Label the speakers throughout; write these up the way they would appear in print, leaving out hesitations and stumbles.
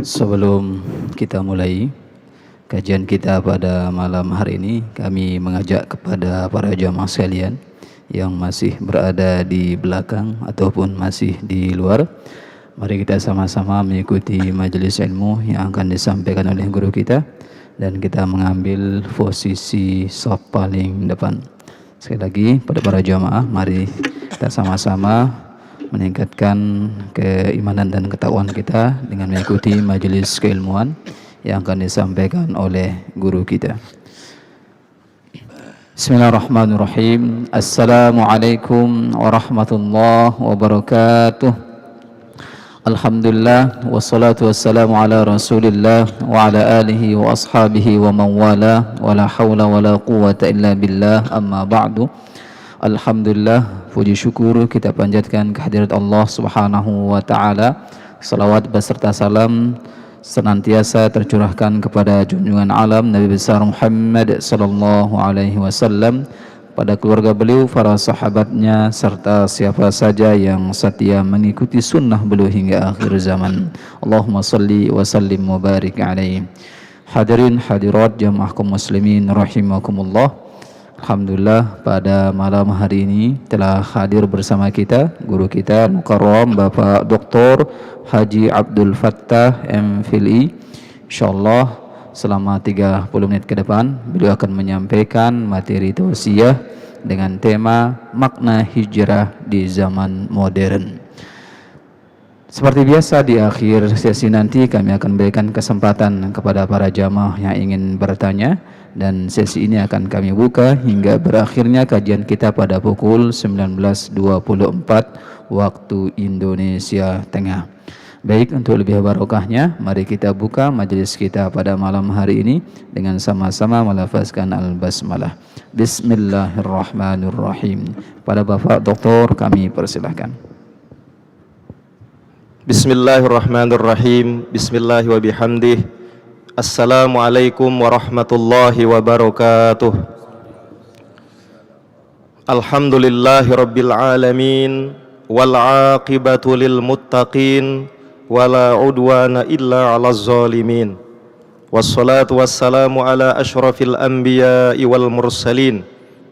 Speaker 1: Sebelum kita mulai kajian kita pada malam hari ini, kami mengajak kepada para jamaah sekalian yang masih berada di belakang ataupun masih di luar, mari kita sama-sama mengikuti majelis ilmu yang akan disampaikan oleh guru kita, dan kita mengambil posisi saf paling depan. Sekali lagi pada para jamaah, mari kita sama-sama meningkatkan keimanan dan ketakwaan kita dengan mengikuti majelis keilmuan yang akan disampaikan oleh guru kita. Bismillahirrahmanirrahim. Assalamualaikum warahmatullahi wabarakatuh. Alhamdulillah wassalatu wassalamu ala Rasulillah wa ala alihi wa ashabihi wa man wala wa la hawla wa la quwwata illa billah, amma ba'du. Alhamdulillah, puji syukur kita panjatkan kehadirat Allah Subhanahu wa taala. Salawat beserta salam senantiasa tercurahkan kepada junjungan alam Nabi besar Muhammad sallallahu alaihi wasallam, pada keluarga beliau, para sahabatnya, serta siapa saja yang setia mengikuti sunnah beliau hingga akhir zaman. Allahumma salli wa sallim wa barik alaihi. Hadirin hadirat jamaah kaum muslimin rahimakumullah. Alhamdulillah, pada malam hari ini telah hadir bersama kita guru kita Mukarram Bapak Dr. Haji Abdul Fattah MPhilI. InsyaAllah selama 30 menit ke depan beliau akan menyampaikan materi tausiah dengan tema makna hijrah di zaman modern. Seperti biasa, di akhir sesi nanti kami akan berikan kesempatan kepada para jamaah yang ingin bertanya, dan sesi ini akan kami buka hingga berakhirnya kajian kita pada pukul 19.24 waktu Indonesia Tengah. Baik, untuk lebih barokahnya, mari kita buka majelis kita pada malam hari ini dengan sama-sama melafazkan al-basmalah. Bismillahirrahmanirrahim. Pada Bapak Doktor kami persilahkan.
Speaker 2: Bismillahirrahmanirrahim. Bismillahi wa bihamdih. Assalamualaikum warahmatullahi wabarakatuh. Alhamdulillahi rabbil alamin, wal aqibatu lil muttaqin, wala udwana illa 'alaz zalimin. Wassalatu wassalamu ala asyrafil anbiya'i wal mursalin,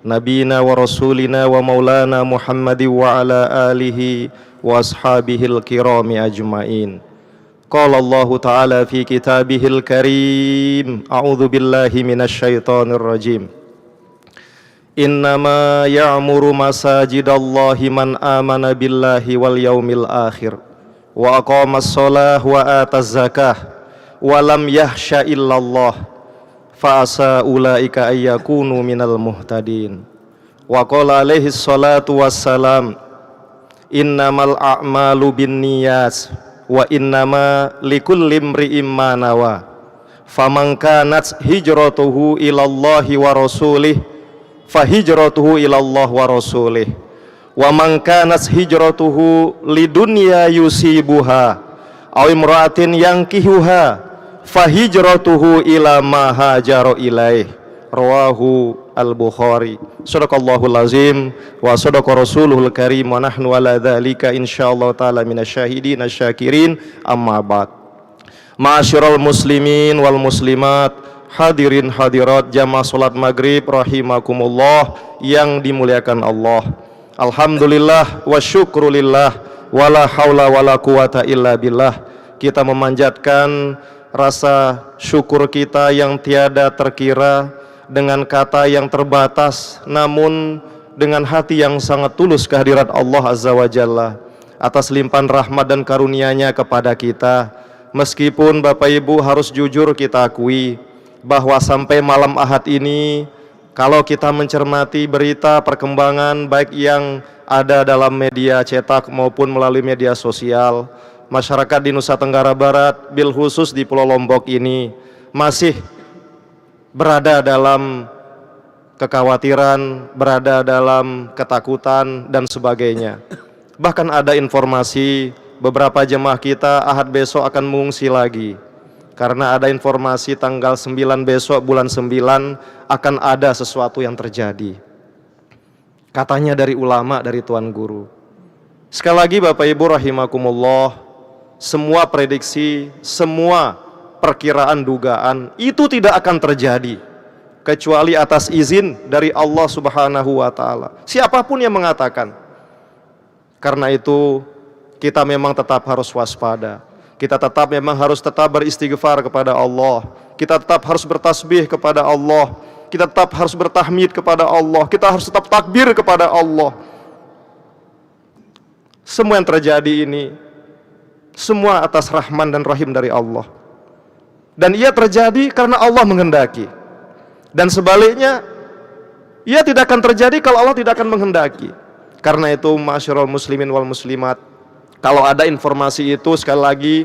Speaker 2: nabiyina wa rasulina wa maulana Muhammadi wa ala alihi wa ashabihil kirami ajma'in. Qala Allah Ta'ala fi kitabihil karim, a'udzu billahi minasyaitonir rajim. Innama ya'muru masajidallahi man amana billahi wal yaumil akhir wa aqamas shalah wa ataz zakah wa lam yahsha illallah fa asa ulaika ayyakunu minal muhtadin. Wa qala alaihi salatu wassalam, innamal a'malu binniyat wa innama likulli imri'in ma nawa, faman kanat hijratuhu ilallahi wa rasulih fa hijratuhu ilallah wa rasulih, wa man kanat hijratuhu lidunya yusibuha aw imra'atin yankihuha fa hijratuhu ila ma hajara ilaih. Rawahu Al-Bukhari. Shadaqallahul azim wa shadaqa rasuluhul karim wa nahnu ala dzalika insyaallah taala minasyahidin asyakirin, amma ba'd. Ma'asyiral muslimin wal muslimat, hadirin hadirat jamaah salat maghrib rahimakumullah yang dimuliakan Allah. Alhamdulillah wa syukrulillah wala haula wala quwata illa billah. Kita memanjatkan rasa syukur kita yang tiada terkira dengan kata yang terbatas, namun dengan hati yang sangat tulus kehadirat Allah Azza wa Jalla atas limpahan rahmat dan karunia-Nya kepada kita. Meskipun Bapak Ibu harus jujur kita akui bahwa sampai malam Ahad ini, kalau kita mencermati berita perkembangan baik yang ada dalam media cetak maupun melalui media sosial, masyarakat di Nusa Tenggara Barat, bil khusus di Pulau Lombok ini masih berada dalam kekhawatiran, berada dalam ketakutan dan sebagainya. Bahkan ada informasi beberapa jemaah kita Ahad besok akan mengungsi lagi, karena ada informasi tanggal 9 besok bulan 9 akan ada sesuatu yang terjadi. Katanya dari ulama, dari Tuan Guru. Sekali lagi Bapak Ibu rahimakumullah, semua prediksi, semua perkiraan dugaan itu tidak akan terjadi kecuali atas izin dari Allah Subhanahu wa taala. Siapapun yang mengatakan. Karena itu kita memang tetap harus waspada. Kita tetap memang harus tetap beristighfar kepada Allah. Kita tetap harus bertasbih kepada Allah. Kita tetap harus bertahmid kepada Allah. Kita harus tetap takbir kepada Allah. Semua yang terjadi ini semua atas rahman dan rahim dari Allah. Dan ia terjadi karena Allah menghendaki. Dan sebaliknya, ia tidak akan terjadi kalau Allah tidak akan menghendaki. Karena itu, ma'asyiral muslimin wal muslimat, kalau ada informasi itu sekali lagi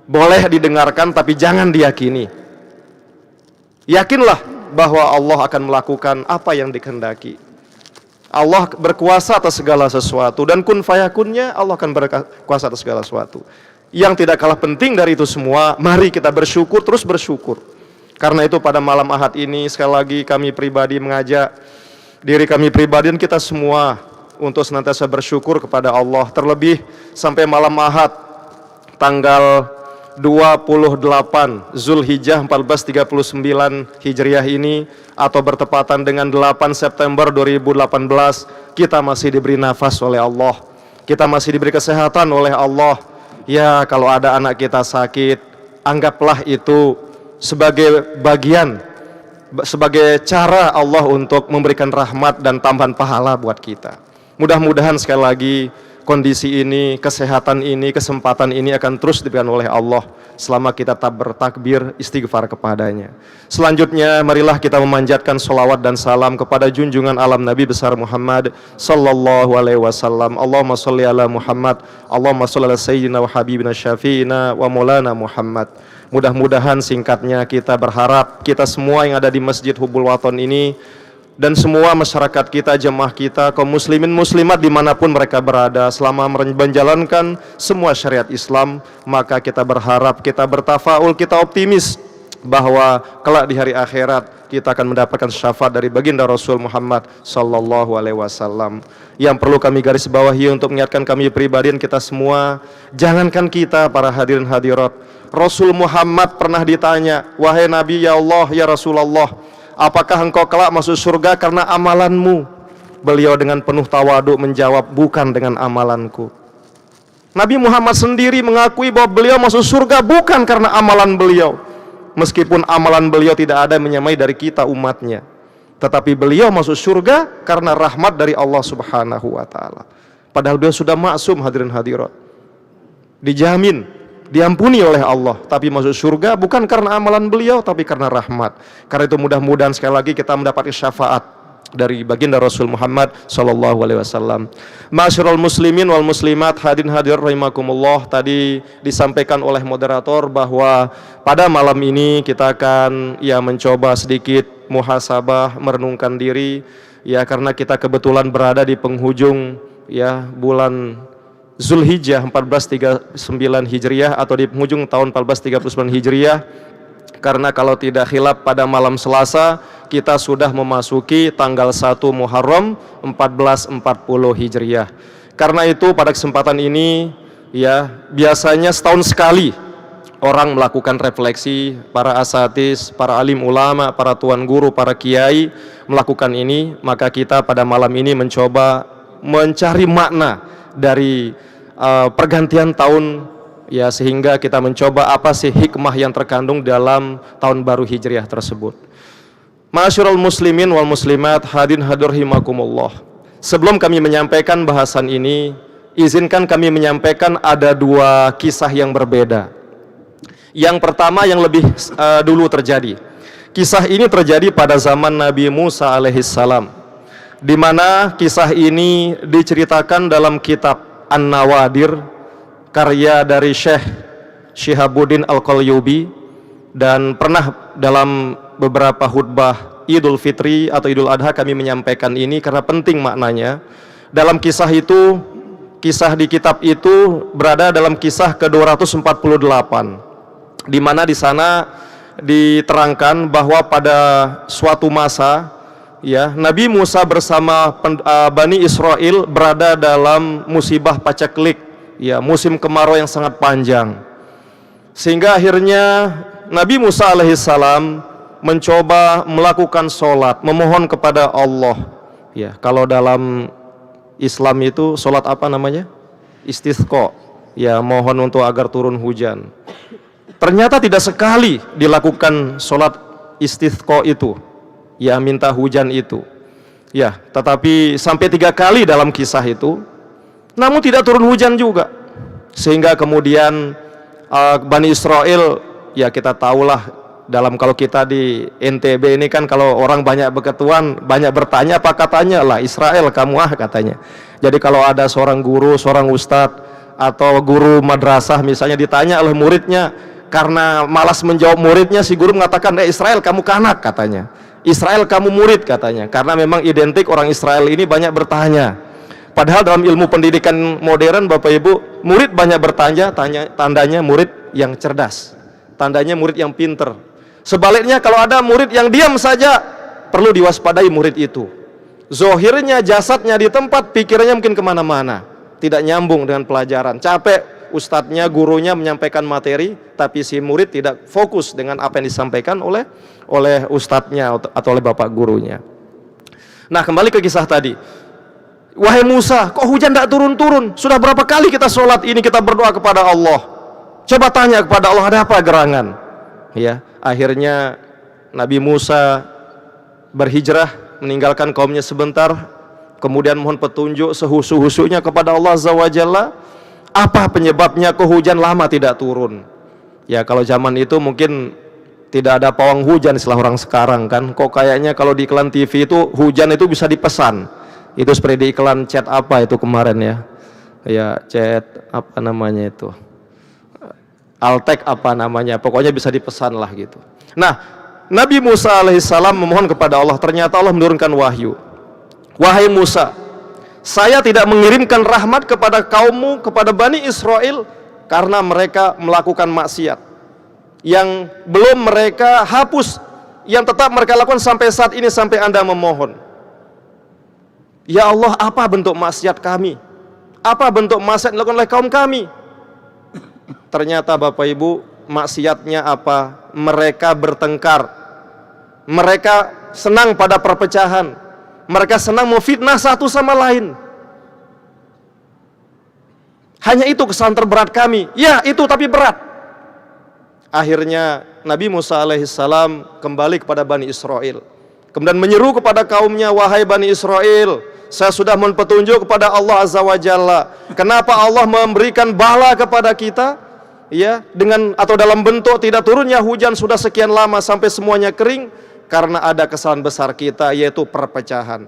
Speaker 2: boleh didengarkan tapi jangan diyakini. Yakinlah bahwa Allah akan melakukan apa yang dikehendaki. Allah berkuasa atas segala sesuatu, dan kun fayakunnya Allah akan berkuasa atas segala sesuatu. Yang tidak kalah penting dari itu semua, mari kita bersyukur, terus bersyukur. Karena itu pada malam Ahad ini sekali lagi kami pribadi mengajak diri kami pribadi dan kita semua untuk senantiasa bersyukur kepada Allah. Terlebih sampai malam Ahad tanggal 28 Zulhijjah 1439 Hijriah ini, atau bertepatan dengan 8 September 2018, kita masih diberi nafas oleh Allah. Kita masih diberi kesehatan oleh Allah. Ya, kalau ada anak kita sakit, anggaplah itu sebagai bagian, sebagai cara Allah untuk memberikan rahmat dan tambahan pahala buat kita. Mudah-mudahan sekali lagi kondisi ini, kesehatan ini, kesempatan ini akan terus diberikan oleh Allah selama kita tetap bertakbir istighfar kepadanya. Selanjutnya marilah kita memanjatkan sholawat dan salam kepada junjungan alam Nabi besar Muhammad sallallahu alaihi wasallam. Allahumma sholli ala Muhammad, Allahumma sholli ala sayyidina wa habibina syafi'ina wa maulana Muhammad. Mudah-mudahan singkatnya kita berharap kita semua yang ada di Masjid Hubbul Wathon ini dan semua masyarakat kita, jemaah kita, kaum muslimin muslimat dimanapun mereka berada, selama menjalankan semua syariat Islam, maka kita berharap, kita bertafaul, kita optimis bahwa kelak di hari akhirat kita akan mendapatkan syafaat dari baginda Rasul Muhammad sallallahu alaihi wasallam. Yang perlu kami garis bawahi untuk mengingatkan kami pribadi dan kita semua, jangankan kita para hadirin hadirat, Rasul Muhammad pernah ditanya, wahai Nabi, ya Allah, ya Rasulullah, apakah engkau kelak masuk surga karena amalanmu? Beliau dengan penuh tawaduk menjawab, bukan dengan amalanku. Nabi Muhammad sendiri mengakui bahwa beliau masuk surga bukan karena amalan beliau. Meskipun amalan beliau tidak ada menyamai dari kita umatnya, tetapi beliau masuk surga karena rahmat dari Allah Subhanahu wa ta'ala. Padahal beliau sudah maksum, hadirin hadirat, dijamin, diampuni oleh Allah, tapi masuk surga bukan karena amalan beliau, tapi karena rahmat. Karena itu mudah-mudahan sekali lagi kita mendapatkan syafaat dari baginda Rasul Muhammad sallallahu alaihi wasallam. Ma'asyiral muslimin wal muslimat, hadirin hadirat rahimakumullah, tadi disampaikan oleh moderator bahwa pada malam ini kita akan mencoba sedikit muhasabah, merenungkan diri karena kita kebetulan berada di penghujung bulan Zulhijjah 1439 Hijriah atau di penghujung tahun 1439 Hijriah. Karena kalau tidak khilaf pada malam Selasa kita sudah memasuki tanggal 1 Muharram 1440 Hijriah. Karena itu pada kesempatan ini biasanya setahun sekali orang melakukan refleksi, para asatidz, para alim ulama, para tuan guru, para kiai melakukan ini. Maka kita pada malam ini mencoba mencari makna dari pergantian tahun, sehingga kita mencoba apa sih hikmah yang terkandung dalam tahun baru Hijriah tersebut. Ma'asyiral muslimin wal muslimat, hadirin hadirat rahimakumullah. Sebelum kami menyampaikan bahasan ini, izinkan kami menyampaikan ada dua kisah yang berbeda. Yang pertama yang lebih dulu terjadi. Kisah ini terjadi pada zaman Nabi Musa alaihissalam, di mana kisah ini diceritakan dalam kitab An-Nawadir, karya dari Syekh Syihabuddin Al-Qalyubi, dan pernah dalam beberapa khutbah Idul Fitri atau Idul Adha kami menyampaikan ini karena penting maknanya. Dalam kisah itu, kisah di kitab itu berada dalam kisah ke-248, di mana di sana diterangkan bahwa pada suatu masa Nabi Musa bersama Bani Israel berada dalam musibah paceklik ya musim kemarau yang sangat panjang. Sehingga akhirnya Nabi Musa alaihissalam mencoba melakukan sholat, memohon kepada Allah. Ya, kalau dalam Islam itu sholat apa namanya? Istisqa. Ya, mohon untuk agar turun hujan. Ternyata tidak sekali dilakukan sholat istisqa itu, ya minta hujan itu. Ya, tetapi sampai 3 kali dalam kisah itu, namun tidak turun hujan juga. Sehingga kemudian Bani Israel, ya kita tahulah dalam kalau kita di NTB ini kan kalau orang banyak berketuan, banyak bertanya apa katanya lah Israel kamu katanya. Jadi kalau ada seorang guru, seorang ustadz atau guru madrasah misalnya ditanya oleh muridnya, karena malas menjawab muridnya, si guru mengatakan, Israel kamu kanak katanya, Israel kamu murid katanya, karena memang identik orang Israel ini banyak bertanya. Padahal dalam ilmu pendidikan modern Bapak Ibu, murid banyak bertanya, tandanya murid yang cerdas, tandanya murid yang pinter. Sebaliknya kalau ada murid yang diam saja, perlu diwaspadai murid itu. Zohirnya, jasadnya di tempat, pikirannya mungkin kemana-mana, tidak nyambung dengan pelajaran. Capek ustadznya, gurunya menyampaikan materi, tapi si murid tidak fokus dengan apa yang disampaikan oleh ustadznya atau oleh bapak gurunya. Nah, kembali ke kisah tadi. Wahai Musa, kok hujan tidak turun-turun? Sudah berapa kali kita sholat ini, kita berdoa kepada Allah. Coba tanya kepada Allah, ada apa gerangan? Ya, akhirnya Nabi Musa berhijrah, meninggalkan kaumnya sebentar, kemudian mohon petunjuk sehusu-husunya kepada Allah Azza wa Jalla. Apa penyebabnya kok hujan lama tidak turun? Ya, kalau zaman itu mungkin tidak ada pawang hujan istilah orang sekarang kan. Kok kayaknya kalau di iklan TV itu hujan itu bisa dipesan. Itu seperti di iklan chat apa itu kemarin ya. Ya, chat apa namanya itu? Altek apa namanya? Pokoknya bisa dipesan lah gitu. Nah, Nabi Musa alaihissalam memohon kepada Allah, ternyata Allah menurunkan wahyu. Wahai Musa, saya tidak mengirimkan rahmat kepada kaummu, kepada Bani Israel, karena mereka melakukan maksiat yang belum mereka hapus, yang tetap mereka lakukan sampai saat ini, sampai Anda memohon. Ya Allah, apa bentuk maksiat kami? Apa bentuk maksiat yang dilakukan oleh kaum kami? Ternyata Bapak Ibu, maksiatnya apa? Mereka bertengkar, mereka senang pada perpecahan, mereka senang memfitnah satu sama lain. Hanya itu kesalahan terberat kami. Ya, itu tapi berat. Akhirnya Nabi Musa alaihissalam kembali kepada Bani Israel, kemudian menyeru kepada kaumnya, wahai Bani Israel, saya sudah mohon petunjuk kepada Allah Azza wa Jalla. Kenapa Allah memberikan bala kepada kita? Ya, dengan atau dalam bentuk tidak turunnya hujan sudah sekian lama sampai semuanya kering, karena ada kesalahan besar kita, yaitu perpecahan.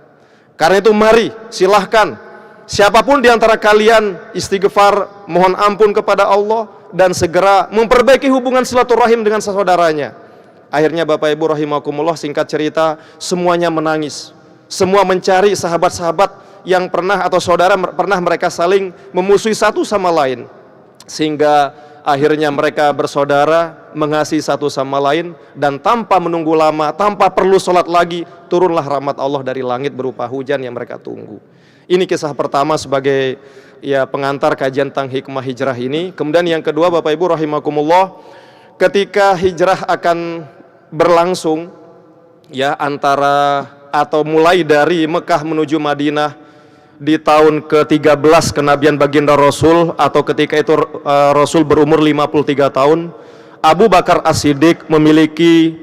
Speaker 2: Karena itu mari silahkan siapapun di antara kalian istighfar, mohon ampun kepada Allah, dan segera memperbaiki hubungan silaturahim dengan saudaranya. Akhirnya Bapak Ibu rahimakumullah, singkat cerita, semuanya menangis. Semua mencari sahabat-sahabat yang pernah atau saudara pernah mereka saling memusuhi satu sama lain. Sehingga akhirnya mereka bersaudara, mengasihi satu sama lain, dan tanpa menunggu lama, tanpa perlu sholat lagi, turunlah rahmat Allah dari langit berupa hujan yang mereka tunggu. Ini kisah pertama sebagai ya pengantar kajian tentang hikmah hijrah ini. Kemudian yang kedua Bapak Ibu rahimakumullah, ketika hijrah akan berlangsung ya antara atau mulai dari Mekah menuju Madinah di tahun ke-13 kenabian baginda Rasul, atau ketika itu Rasul berumur 53 tahun, Abu Bakar As-Siddiq memiliki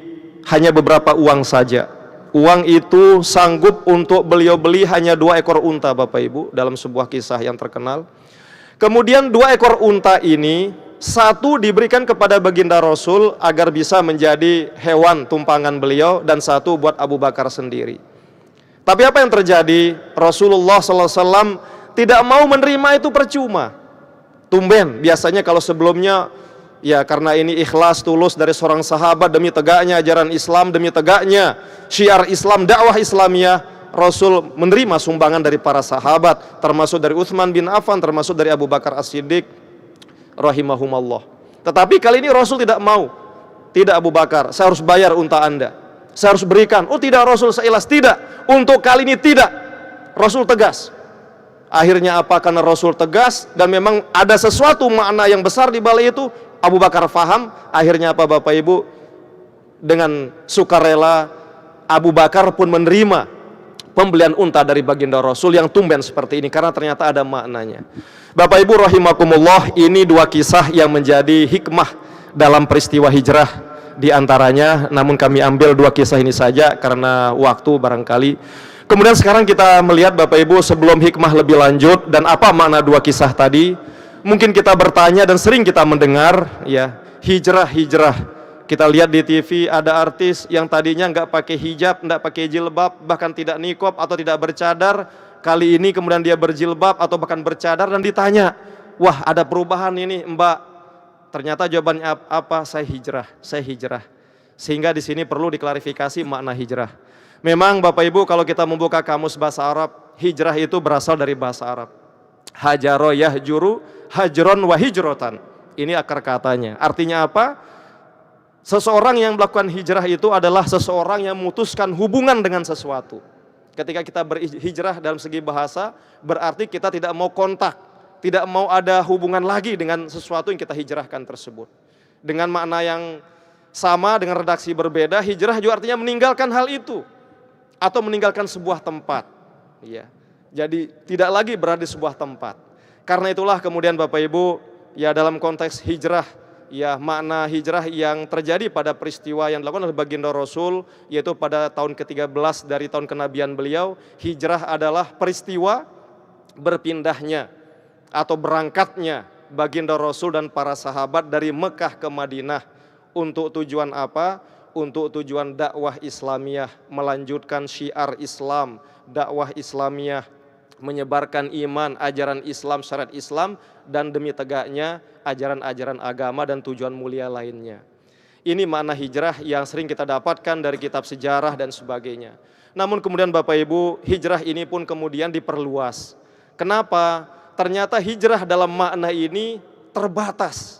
Speaker 2: hanya beberapa uang saja. Uang itu sanggup untuk beliau beli hanya 2 ekor unta Bapak Ibu, dalam sebuah kisah yang terkenal. Kemudian 2 ekor unta ini, satu diberikan kepada baginda Rasul agar bisa menjadi hewan tumpangan beliau, dan satu buat Abu Bakar sendiri. Tapi apa yang terjadi? Rasulullah SAW tidak mau menerima itu percuma. Tumben, biasanya kalau sebelumnya, ya karena ini ikhlas tulus dari seorang sahabat demi tegaknya ajaran Islam, demi tegaknya syiar Islam, dakwah Islamiyah, Rasul menerima sumbangan dari para sahabat, termasuk dari Utsman bin Affan, termasuk dari Abu Bakar As-Siddiq rahimahumallah. Tetapi kali ini Rasul tidak mau. Tidak Abu Bakar, saya harus bayar unta Anda, saya harus berikan. Oh tidak Rasul, seilas tidak, untuk kali ini tidak. Rasul tegas. Akhirnya apa? Karena Rasul tegas dan memang ada sesuatu makna yang besar di balik itu. Abu Bakar faham. Akhirnya apa Bapak Ibu? Dengan sukarela Abu Bakar pun menerima pembelian unta dari baginda Rasul yang tumben seperti ini karena ternyata ada maknanya. Bapak Ibu rahimakumullah, ini dua kisah yang menjadi hikmah dalam peristiwa hijrah di antaranya, namun kami ambil dua kisah ini saja karena waktu barangkali. Kemudian sekarang kita melihat Bapak Ibu sebelum hikmah lebih lanjut dan apa makna dua kisah tadi. Mungkin kita bertanya dan sering kita mendengar ya, hijrah. Kita lihat di TV ada artis yang tadinya nggak pakai hijab, nggak pakai jilbab, bahkan tidak niqab atau tidak bercadar. Kali ini kemudian dia berjilbab atau bahkan bercadar dan ditanya, wah ada perubahan ini Mbak. Ternyata jawabannya apa? Saya hijrah. Sehingga di sini perlu diklarifikasi makna hijrah. Memang Bapak Ibu kalau kita membuka kamus bahasa Arab, hijrah itu berasal dari bahasa Arab. Hajaro yahjuru, hajron wa hijrotan. Ini akar katanya. Artinya apa? Seseorang yang melakukan hijrah itu adalah seseorang yang memutuskan hubungan dengan sesuatu. Ketika kita berhijrah dalam segi bahasa, berarti kita tidak mau kontak, tidak mau ada hubungan lagi dengan sesuatu yang kita hijrahkan tersebut. Dengan makna yang sama, dengan redaksi berbeda, hijrah juga artinya meninggalkan hal itu atau meninggalkan sebuah tempat. Ya. Jadi tidak lagi berada di sebuah tempat. Karena itulah kemudian Bapak Ibu, ya dalam konteks hijrah, ya makna hijrah yang terjadi pada peristiwa yang dilakukan oleh baginda Rasul, yaitu pada tahun ke-13 dari tahun kenabian beliau. Hijrah adalah peristiwa berpindahnya atau berangkatnya baginda Rasul dan para sahabat dari Mekah ke Madinah. Untuk tujuan apa? Untuk tujuan dakwah Islamiyah, melanjutkan syiar Islam, dakwah Islamiyah, menyebarkan iman, ajaran Islam, syariat Islam, dan demi tegaknya ajaran-ajaran agama dan tujuan mulia lainnya. Ini makna hijrah yang sering kita dapatkan dari kitab sejarah dan sebagainya. Namun kemudian Bapak Ibu, hijrah ini pun kemudian diperluas. Kenapa? Ternyata hijrah dalam makna ini terbatas.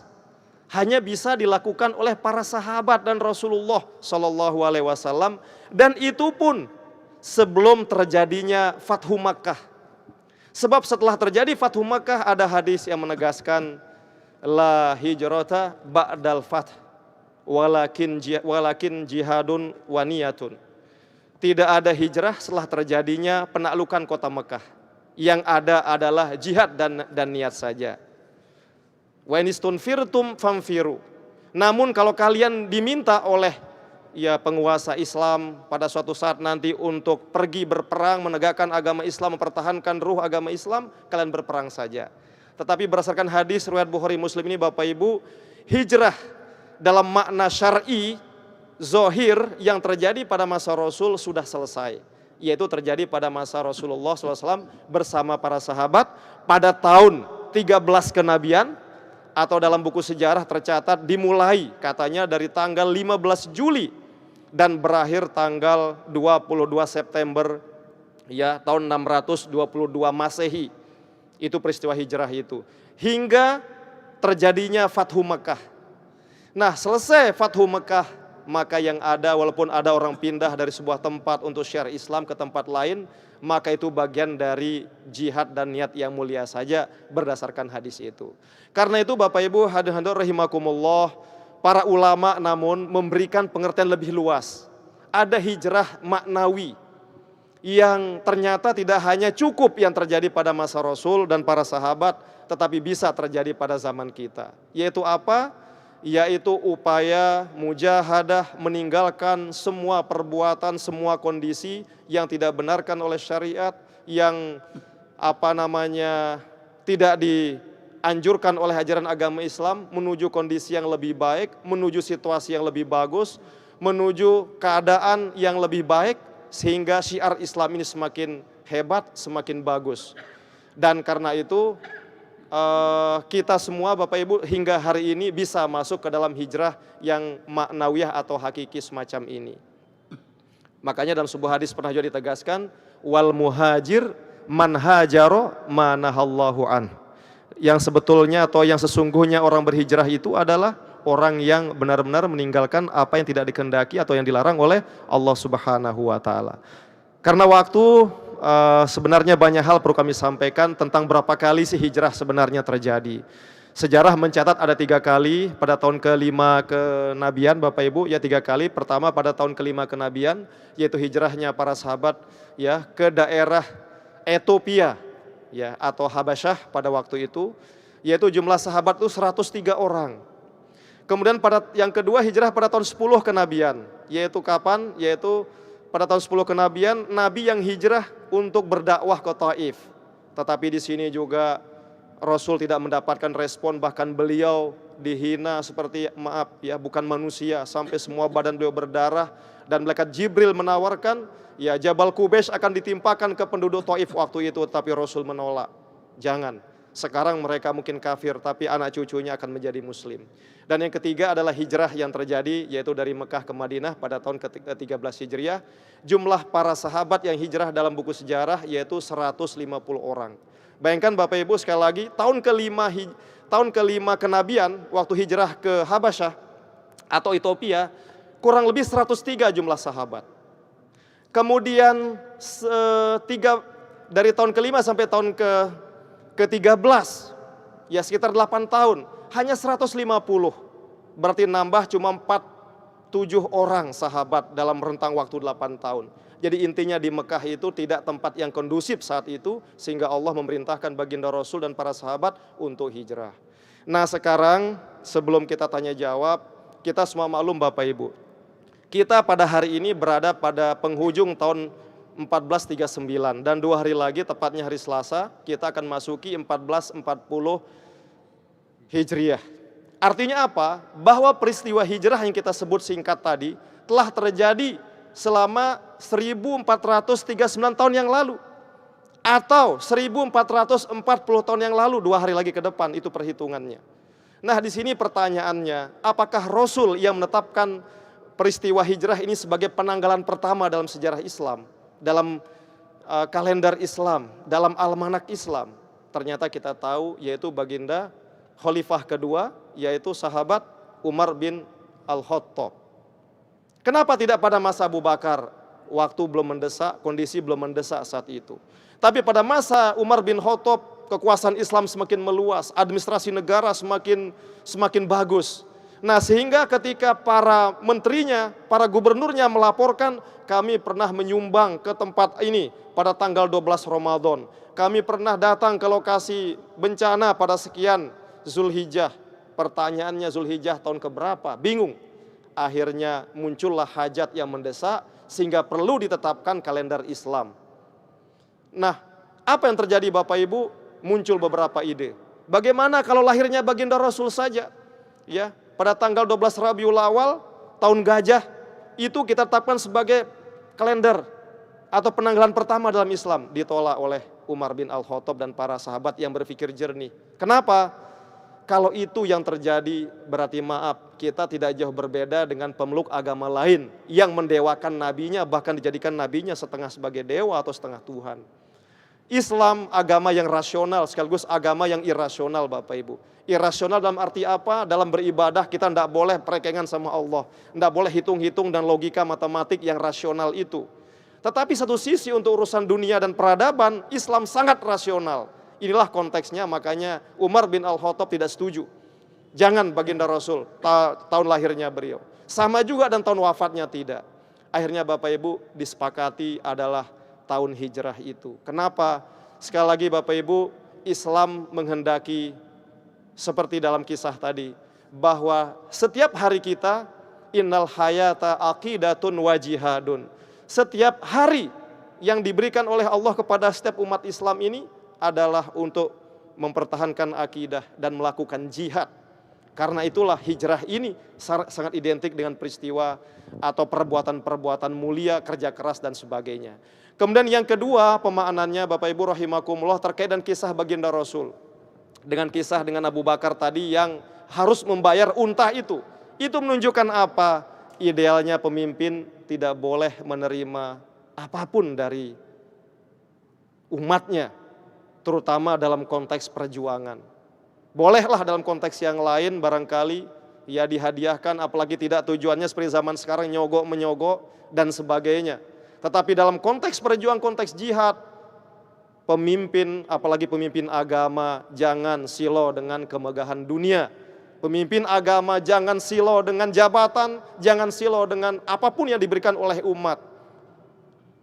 Speaker 2: Hanya bisa dilakukan oleh para sahabat dan Rasulullah Shallallahu Alaihi Wasallam, dan itu pun sebelum terjadinya Fathu Makkah. Sebab setelah terjadi Fathu Makkah ada hadis yang menegaskan la hijrata ba'dal fath walakin jihadun wa niyatun. Tidak ada hijrah setelah terjadinya penaklukan kota Mekah. Yang ada adalah jihad dan niat saja. Wa inistunfirtum famfiru. Namun kalau kalian diminta oleh penguasa Islam pada suatu saat nanti untuk pergi berperang, menegakkan agama Islam, mempertahankan ruh agama Islam, kalian berperang saja. Tetapi berdasarkan hadis riwayat Bukhari Muslim ini Bapak Ibu, hijrah dalam makna syar'i zohir yang terjadi pada masa Rasul sudah selesai, yaitu terjadi pada masa Rasulullah SAW bersama para sahabat pada tahun 13 kenabian, atau dalam buku sejarah tercatat dimulai katanya dari tanggal 15 Juli dan berakhir tanggal 22 September tahun 622 Masehi. Itu peristiwa hijrah itu. Hingga terjadinya Fathu Mekah. Nah, selesai Fathu Mekah, maka yang ada, walaupun ada orang pindah dari sebuah tempat untuk syiar Islam ke tempat lain, maka itu bagian dari jihad dan niat yang mulia saja berdasarkan hadis itu. Karena itu Bapak Ibu hadirin rahimakumullah, para ulama namun memberikan pengertian lebih luas. Ada hijrah maknawi yang ternyata tidak hanya cukup yang terjadi pada masa Rasul dan para sahabat, tetapi bisa terjadi pada zaman kita. Yaitu apa? Yaitu upaya mujahadah meninggalkan semua perbuatan, semua kondisi yang tidak benarkan oleh syariat, yang tidak dianjurkan oleh ajaran agama Islam, menuju kondisi yang lebih baik, menuju situasi yang lebih bagus, menuju keadaan yang lebih baik, sehingga syiar Islam ini semakin hebat, semakin bagus. Dan karena itu kita semua Bapak Ibu hingga hari ini bisa masuk ke dalam hijrah yang maknawiyah atau hakiki semacam ini. Makanya dalam sebuah hadis pernah juga ditegaskan, wal muhajir man hajaro manahallahu an. Yang sebetulnya atau yang sesungguhnya orang berhijrah itu adalah orang yang benar-benar meninggalkan apa yang tidak dikehendaki atau yang dilarang oleh Allah Subhanahu wa taala. Karena waktu sebenarnya banyak hal perlu kami sampaikan tentang berapa kali sih hijrah sebenarnya terjadi. Sejarah mencatat ada 3 kali pada tahun ke-5 kenabian Bapak Ibu, ya 3 kali. Pertama pada tahun ke-5 kenabian, yaitu hijrahnya para sahabat ya ke daerah Ethiopia ya atau Habasyah pada waktu itu, yaitu jumlah sahabat itu 103 orang. Kemudian pada yang kedua hijrah pada tahun 10 kenabian, yaitu kapan? Yaitu pada tahun 10 kenabian Nabi yang hijrah untuk berdakwah ke Taif. Tetapi di sini juga Rasul tidak mendapatkan respon, bahkan beliau dihina seperti bukan manusia, sampai semua badan beliau berdarah, dan malaikat Jibril menawarkan ya Jabal Qubays akan ditimpakan ke penduduk Taif waktu itu, tapi Rasul menolak. Jangan. Sekarang mereka mungkin kafir, tapi anak cucunya akan menjadi muslim. Dan yang ketiga adalah hijrah yang terjadi, yaitu dari Mekah ke Madinah pada tahun ke-13 Hijriah. Jumlah para sahabat yang hijrah dalam buku sejarah yaitu 150 orang. Bayangkan Bapak Ibu sekali lagi, tahun ke-5 kenabian waktu hijrah ke Habasyah atau Ethiopia, kurang lebih 103 jumlah sahabat. Kemudian dari tahun ke-5 sampai tahun ke-13, ya sekitar 8 tahun, hanya 150. Berarti nambah cuma 7 orang sahabat dalam rentang waktu 8 tahun. Jadi intinya di Mekah itu tidak tempat yang kondusif saat itu, sehingga Allah memerintahkan baginda Rasul dan para sahabat untuk hijrah. Nah sekarang sebelum kita tanya jawab, kita semua maklum Bapak Ibu, kita pada hari ini berada pada penghujung tahun 1439, dan 2 hari lagi tepatnya hari Selasa kita akan masuki 1440 Hijriah. Artinya apa? Bahwa peristiwa hijrah yang kita sebut singkat tadi telah terjadi selama 1439 tahun yang lalu, atau 1440 tahun yang lalu, 2 hari lagi ke depan, itu perhitungannya. Nah di sini pertanyaannya, apakah Rasul yang menetapkan peristiwa hijrah ini sebagai penanggalan pertama dalam sejarah Islam, dalam kalender Islam, dalam almanak Islam? Ternyata kita tahu, yaitu baginda khalifah kedua, yaitu sahabat Umar bin Al-Khattab. Kenapa tidak pada masa Abu Bakar? Waktu belum mendesak, kondisi belum mendesak saat itu. Tapi pada masa Umar bin Khattab, kekuasaan Islam semakin meluas, administrasi negara semakin bagus. Nah sehingga ketika para menterinya, para gubernurnya melaporkan, kami pernah menyumbang ke tempat ini pada tanggal 12 Ramadan. Kami pernah datang ke lokasi bencana pada sekian Zulhijjah. Pertanyaannya Zulhijjah tahun keberapa? Bingung. Akhirnya muncullah hajat yang mendesak sehingga perlu ditetapkan kalender Islam. Nah, apa yang terjadi Bapak Ibu? Muncul beberapa ide. Bagaimana kalau lahirnya baginda Rasul saja? Ya, pada tanggal 12 Rabiul Awal tahun gajah itu kita tetapkan sebagai kalender atau penanggalan pertama dalam Islam. Ditolak oleh Umar bin Al-Khattab dan para sahabat yang berpikir jernih. Kenapa? Kalau itu yang terjadi, berarti maaf, kita tidak jauh berbeda dengan pemeluk agama lain yang mendewakan nabinya, bahkan dijadikan nabinya setengah sebagai dewa atau setengah Tuhan. Islam agama yang rasional sekaligus agama yang irasional Bapak Ibu. Irasional dalam arti apa? Dalam beribadah kita tidak boleh perekengan sama Allah, tidak boleh hitung-hitung dan logika matematik yang rasional itu. Tetapi satu sisi untuk urusan dunia dan peradaban, Islam sangat rasional. Inilah konteksnya, makanya Umar bin Al-Khattab tidak setuju. Jangan baginda Rasul, tahun lahirnya beliau. Sama juga dan tahun wafatnya tidak. Akhirnya Bapak Ibu disepakati adalah tahun hijrah itu. Kenapa? Sekali lagi Bapak Ibu, Islam menghendaki seperti dalam kisah tadi, bahwa setiap hari kita, innal hayata aqidatun wa jihadun. Setiap hari yang diberikan oleh Allah kepada setiap umat Islam ini adalah untuk mempertahankan akidah dan melakukan jihad. Karena itulah hijrah ini sangat identik dengan peristiwa atau perbuatan-perbuatan mulia, kerja keras dan sebagainya. Kemudian yang kedua pemaknannya Bapak Ibu rahimakumullah terkait dengan kisah baginda Rasul. Dengan kisah dengan Abu Bakar tadi yang harus membayar unta itu. Itu menunjukkan apa? Idealnya pemimpin tidak boleh menerima apapun dari umatnya, terutama dalam konteks perjuangan. Bolehlah dalam konteks yang lain barangkali ya dihadiahkan, apalagi tidak tujuannya seperti zaman sekarang nyogok-menyogok dan sebagainya. Tetapi dalam konteks perjuangan, konteks jihad, pemimpin, apalagi pemimpin agama, jangan silo dengan kemegahan dunia. Pemimpin agama jangan silo dengan jabatan, jangan silo dengan apapun yang diberikan oleh umat.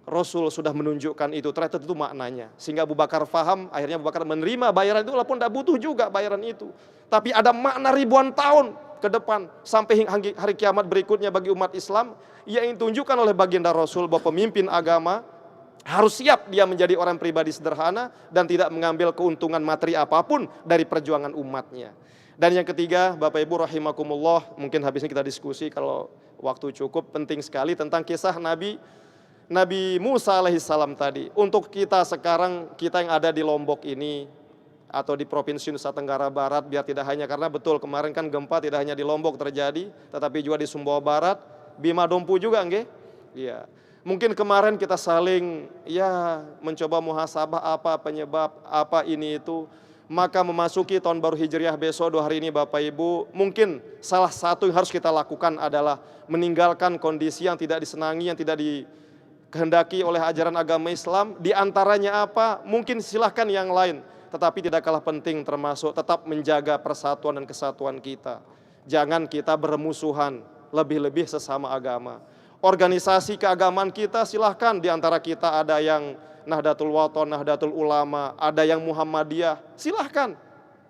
Speaker 2: Rasul sudah menunjukkan itu, ternyata itu maknanya. Sehingga Abu Bakar faham, akhirnya Abu Bakar menerima bayaran itu, walaupun tidak butuh juga bayaran itu. Tapi ada makna ribuan tahun ke depan, sampai hari kiamat berikutnya bagi umat Islam, yang ditunjukkan oleh baginda Rasul bahwa pemimpin agama harus siap dia menjadi orang pribadi sederhana dan tidak mengambil keuntungan materi apapun dari perjuangan umatnya. Dan yang ketiga, Bapak Ibu rahimakumullah, mungkin habisnya kita diskusi kalau waktu cukup, penting sekali tentang kisah Nabi Musa alaihissalam tadi. Untuk kita sekarang, kita yang ada di Lombok ini atau di Provinsi Nusa Tenggara Barat, biar tidak hanya, karena betul kemarin kan gempa tidak hanya di Lombok terjadi, tetapi juga di Sumbawa Barat, Bima Dompu juga nggih? Iya. Mungkin kemarin kita saling mencoba muhasabah apa penyebab, apa ini itu. Maka memasuki tahun baru Hijriah besok 2 hari ini Bapak Ibu, mungkin salah satu yang harus kita lakukan adalah meninggalkan kondisi yang tidak disenangi, yang tidak dikehendaki oleh ajaran agama Islam. Di antaranya apa? Mungkin silahkan yang lain, tetapi tidak kalah penting termasuk tetap menjaga persatuan dan kesatuan kita. Jangan kita bermusuhan, lebih-lebih sesama agama. Organisasi keagamaan kita silahkan, di antara kita ada yang Nahdlatul Wathon, Nahdlatul Ulama, ada yang Muhammadiyah, silahkan.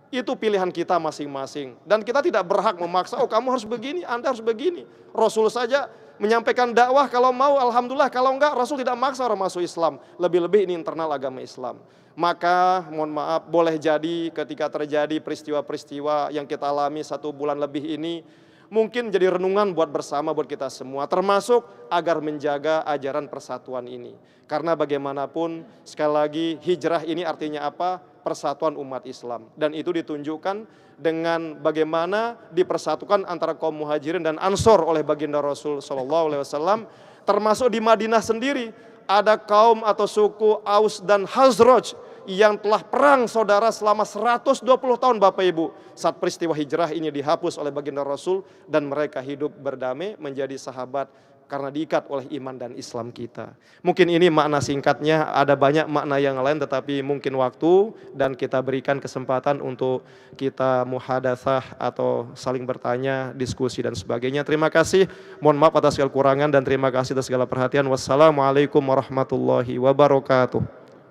Speaker 2: Itu pilihan kita masing-masing. Dan kita tidak berhak memaksa, oh kamu harus begini, Anda harus begini. Rasul saja menyampaikan dakwah, kalau mau alhamdulillah, kalau enggak Rasul tidak maksa orang masuk Islam. Lebih-lebih ini internal agama Islam. Maka mohon maaf, boleh jadi ketika terjadi peristiwa-peristiwa yang kita alami 1 bulan lebih ini, mungkin jadi renungan buat bersama, buat kita semua, termasuk agar menjaga ajaran persatuan ini. Karena bagaimanapun, sekali lagi, hijrah ini artinya apa? Persatuan umat Islam. Dan itu ditunjukkan dengan bagaimana dipersatukan antara kaum muhajirin dan ansor oleh baginda Rasul SAW. Termasuk di Madinah sendiri, ada kaum atau suku Aus dan Khazraj yang telah perang saudara selama 120 tahun Bapak Ibu. Saat peristiwa hijrah ini dihapus oleh baginda Rasul dan mereka hidup berdamai menjadi sahabat karena diikat oleh iman dan Islam kita. Mungkin ini makna singkatnya, ada banyak makna yang lain tetapi mungkin waktu dan kita berikan kesempatan untuk kita muhadatsah atau saling bertanya, diskusi dan sebagainya. Terima kasih, mohon maaf atas segala kurangan dan terima kasih atas segala perhatian. Wassalamualaikum warahmatullahi wabarakatuh.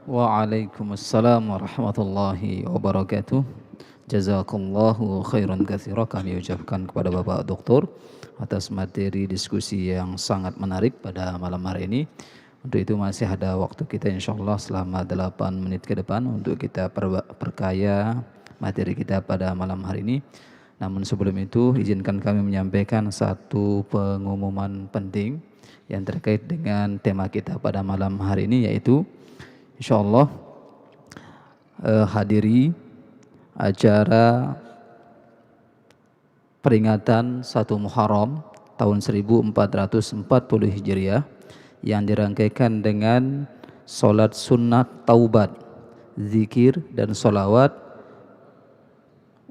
Speaker 1: Waalaikumsalam warahmatullahi wabarakatuh. Jazakallahu khairan katsira, kami ucapkan kepada Bapak Doktor atas materi diskusi yang sangat menarik pada malam hari ini. Untuk itu masih ada waktu kita insyaallah selama 8 menit ke depan untuk kita perkaya materi kita pada malam hari ini. Namun sebelum itu izinkan kami menyampaikan satu pengumuman penting yang terkait dengan tema kita pada malam hari ini, yaitu insyaallah hadiri acara peringatan 1 Muharram tahun 1440 Hijriah yang dirangkaikan dengan solat sunnat taubat, zikir dan solawat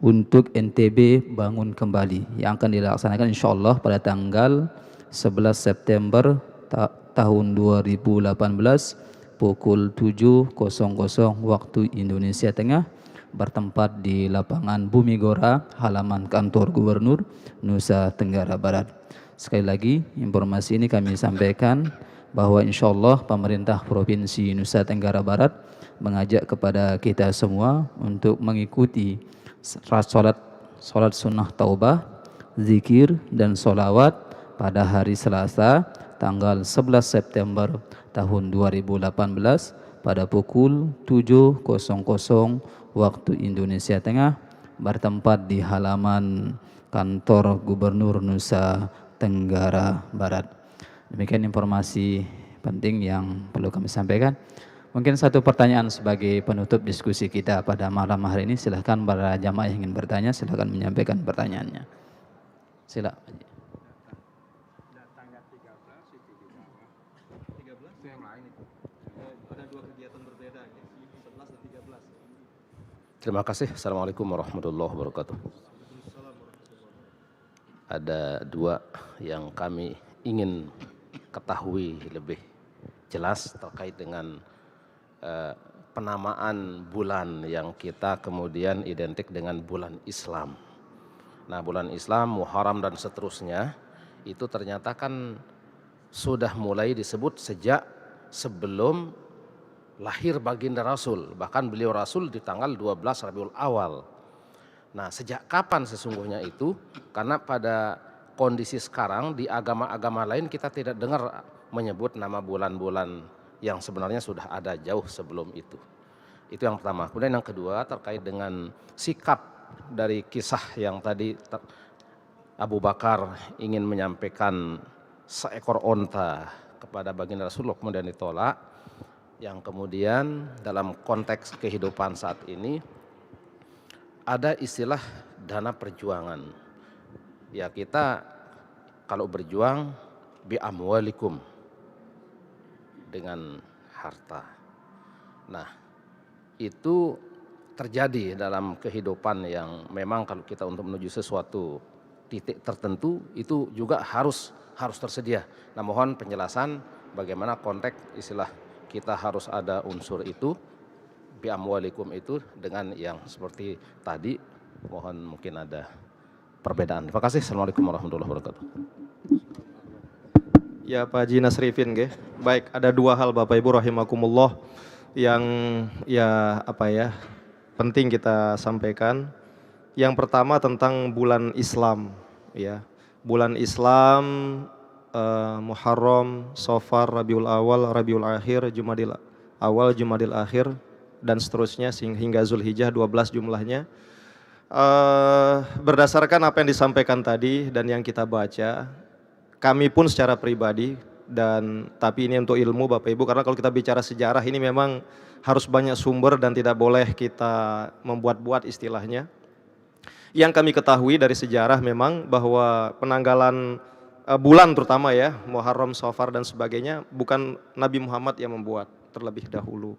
Speaker 1: untuk NTB bangun kembali yang akan dilaksanakan insyaallah pada tanggal 11 September tahun 2018 pukul 7.00 waktu Indonesia Tengah, bertempat di lapangan Bumi Gora, halaman kantor Gubernur Nusa Tenggara Barat. Sekali lagi informasi ini kami sampaikan bahwa insyaallah pemerintah Provinsi Nusa Tenggara Barat mengajak kepada kita semua untuk mengikuti salat sunnah taubah, zikir dan solawat pada hari Selasa tanggal 11 September tahun 2018 pada pukul 7.00 waktu Indonesia Tengah, bertempat di halaman kantor Gubernur Nusa Tenggara Barat. Demikian informasi penting yang perlu kami sampaikan. Mungkin satu pertanyaan sebagai penutup diskusi kita pada malam hari ini. Silahkan para jamaah yang ingin bertanya, silahkan menyampaikan pertanyaannya. Silakan.
Speaker 3: Terima kasih. Assalamualaikum warahmatullahi wabarakatuh. Ada 2 yang kami ingin ketahui lebih jelas terkait dengan penamaan bulan yang kita kemudian identik dengan bulan Islam. Nah, bulan Islam, Muharram dan seterusnya itu ternyata kan sudah mulai disebut sejak sebelum lahir baginda Rasul. Bahkan beliau Rasul di tanggal 12 Rabiul Awal. Nah, sejak kapan sesungguhnya itu? Karena pada kondisi sekarang di agama-agama lain kita tidak dengar menyebut nama bulan-bulan yang sebenarnya sudah ada jauh sebelum itu. Itu yang pertama. Kemudian yang kedua terkait dengan sikap dari kisah yang tadi Abu Bakar ingin menyampaikan seekor onta kepada baginda Rasulullah kemudian ditolak. Yang kemudian dalam konteks kehidupan saat ini ada istilah dana perjuangan. Ya, kita kalau berjuang bi amwalikum, dengan harta. Nah, itu terjadi dalam kehidupan yang memang kalau kita untuk menuju sesuatu titik tertentu itu juga harus tersedia. Nah, mohon penjelasan bagaimana konteks istilah kita harus ada unsur itu bi amwalikum itu dengan yang seperti tadi. Mohon mungkin ada perbedaan. Terima kasih. Assalamualaikum warahmatullahi wabarakatuh.
Speaker 2: Ya Pak Haji Nasrifin, nggih. Baik, ada dua hal Bapak Ibu rahimakumullah yang penting kita sampaikan. Yang pertama tentang bulan Islam, ya. Bulan Islam, Muharram, Safar, Rabiul Awal, Rabiul Akhir, Jumadil Awal, Jumadil Akhir dan seterusnya hingga Zulhijjah 12 jumlahnya. Berdasarkan apa yang disampaikan tadi dan yang kita baca, kami pun secara pribadi tapi ini untuk ilmu Bapak Ibu, karena kalau kita bicara sejarah ini memang harus banyak sumber dan tidak boleh kita membuat-buat istilahnya. Yang kami ketahui dari sejarah memang bahwa penanggalan bulan terutama ya, Muharram, Safar dan sebagainya bukan Nabi Muhammad yang membuat terlebih dahulu.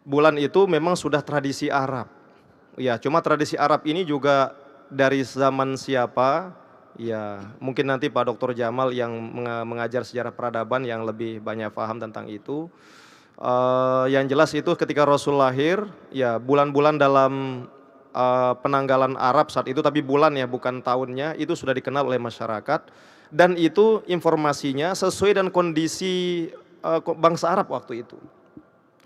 Speaker 2: Bulan itu memang sudah tradisi Arab. Ya, cuma tradisi Arab ini juga dari zaman siapa? Ya, mungkin nanti Pak Dr. Jamal yang mengajar sejarah peradaban yang lebih banyak paham tentang itu. Yang jelas itu ketika Rasul lahir, ya bulan-bulan dalam penanggalan Arab saat itu, tapi bulan ya bukan tahunnya, itu sudah dikenal oleh masyarakat dan itu informasinya sesuai dengan kondisi bangsa Arab waktu itu.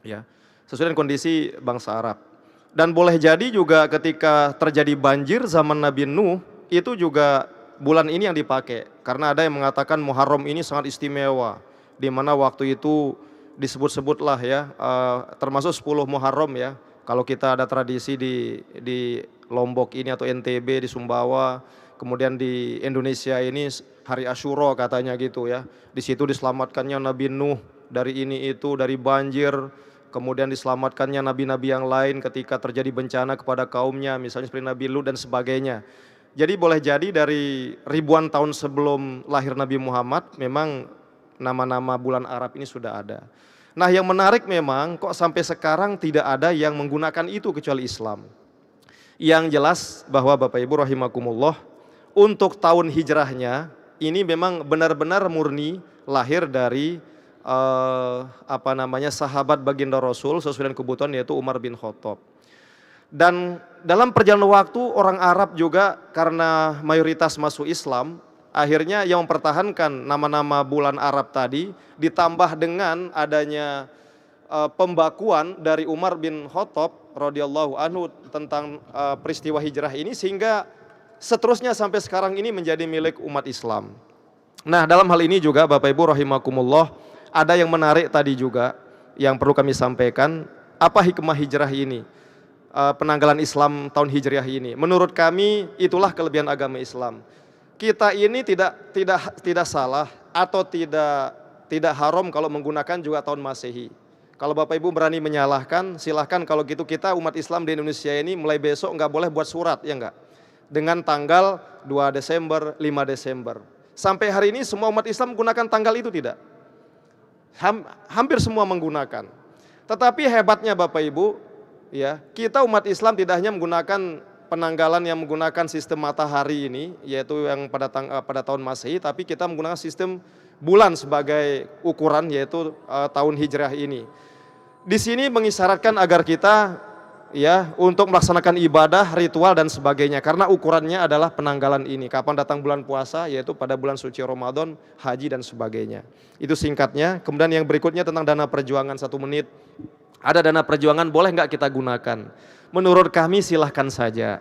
Speaker 2: Ya, sesuai dengan kondisi bangsa Arab. Dan boleh jadi juga ketika terjadi banjir zaman Nabi Nuh, itu juga bulan ini yang dipakai, karena ada yang mengatakan Muharram ini sangat istimewa, di mana waktu itu disebut-sebutlah ya, termasuk 10 Muharram ya. Kalau kita ada tradisi di Lombok ini atau NTB di Sumbawa, kemudian di Indonesia ini hari Asyura katanya gitu ya. Di situ diselamatkannya Nabi Nuh dari ini itu, dari banjir, kemudian diselamatkannya nabi-nabi yang lain ketika terjadi bencana kepada kaumnya, misalnya seperti Nabi Lut dan sebagainya. Jadi boleh jadi dari ribuan tahun sebelum lahir Nabi Muhammad memang nama-nama bulan Arab ini sudah ada. Nah, yang menarik memang kok sampai sekarang tidak ada yang menggunakan itu kecuali Islam. Yang jelas bahwa Bapak Ibu rahimakumullah, untuk tahun hijrahnya ini memang benar-benar murni lahir dari sahabat baginda Rasul sesuai dengan kebutuhan, yaitu Umar bin Khattab. Dan dalam perjalanan waktu orang Arab juga karena mayoritas masuk Islam, akhirnya yang mempertahankan nama-nama bulan Arab tadi ditambah dengan adanya pembakuan dari Umar bin Khattab radhiyallahu anhu tentang peristiwa hijrah ini, sehingga seterusnya sampai sekarang ini menjadi milik umat Islam. Nah, dalam hal ini juga Bapak Ibu rahimakumullah, ada yang menarik tadi juga yang perlu kami sampaikan. Apa hikmah hijrah ini? Penanggalan Islam tahun Hijriah ini, menurut kami itulah kelebihan agama Islam. Kita ini tidak salah atau tidak haram kalau menggunakan juga tahun Masehi. Kalau Bapak Ibu berani menyalahkan, silahkan. Kalau gitu kita umat Islam di Indonesia ini mulai besok nggak boleh buat surat, ya enggak? Dengan tanggal 2 Desember, 5 Desember. Sampai hari ini semua umat Islam menggunakan tanggal itu tidak? Hampir semua menggunakan. Tetapi hebatnya Bapak Ibu, ya, kita umat Islam tidak hanya menggunakan penanggalan yang menggunakan sistem matahari ini, yaitu yang pada tahun Masehi, tapi kita menggunakan sistem bulan sebagai ukuran, yaitu tahun Hijrah ini. Di sini mengisyaratkan agar kita ya untuk melaksanakan ibadah, ritual dan sebagainya, karena ukurannya adalah penanggalan ini. Kapan datang bulan puasa, yaitu pada bulan suci Ramadan, haji dan sebagainya. Itu singkatnya. Kemudian yang berikutnya tentang dana perjuangan 1 menit. Ada dana perjuangan, boleh nggak kita gunakan? Menurut kami silahkan saja.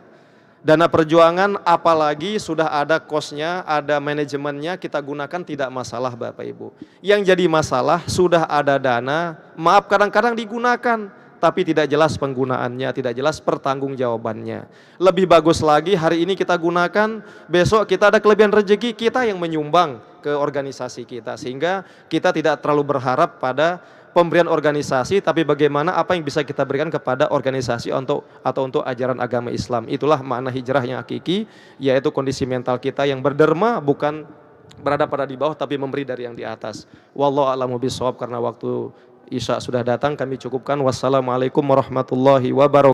Speaker 2: Dana perjuangan apalagi sudah ada kosnya, ada manajemennya, kita gunakan tidak masalah Bapak Ibu. Yang jadi masalah sudah ada dana, maaf kadang-kadang digunakan, tapi tidak jelas penggunaannya, tidak jelas pertanggungjawabannya. Lebih bagus lagi hari ini kita gunakan, besok kita ada kelebihan rezeki, kita yang menyumbang ke organisasi kita. Sehingga kita tidak terlalu berharap pada pemberian organisasi, tapi bagaimana apa yang bisa kita berikan kepada organisasi untuk ajaran agama Islam. Itulah makna hijrah yang hakiki, yaitu kondisi mental kita yang berderma, bukan berada pada di bawah, tapi memberi dari yang di atas. Wallahu a'lamu bishawab, karena waktu Isya sudah datang, kami cukupkan. Wassalamualaikum warahmatullahi wabarakatuh.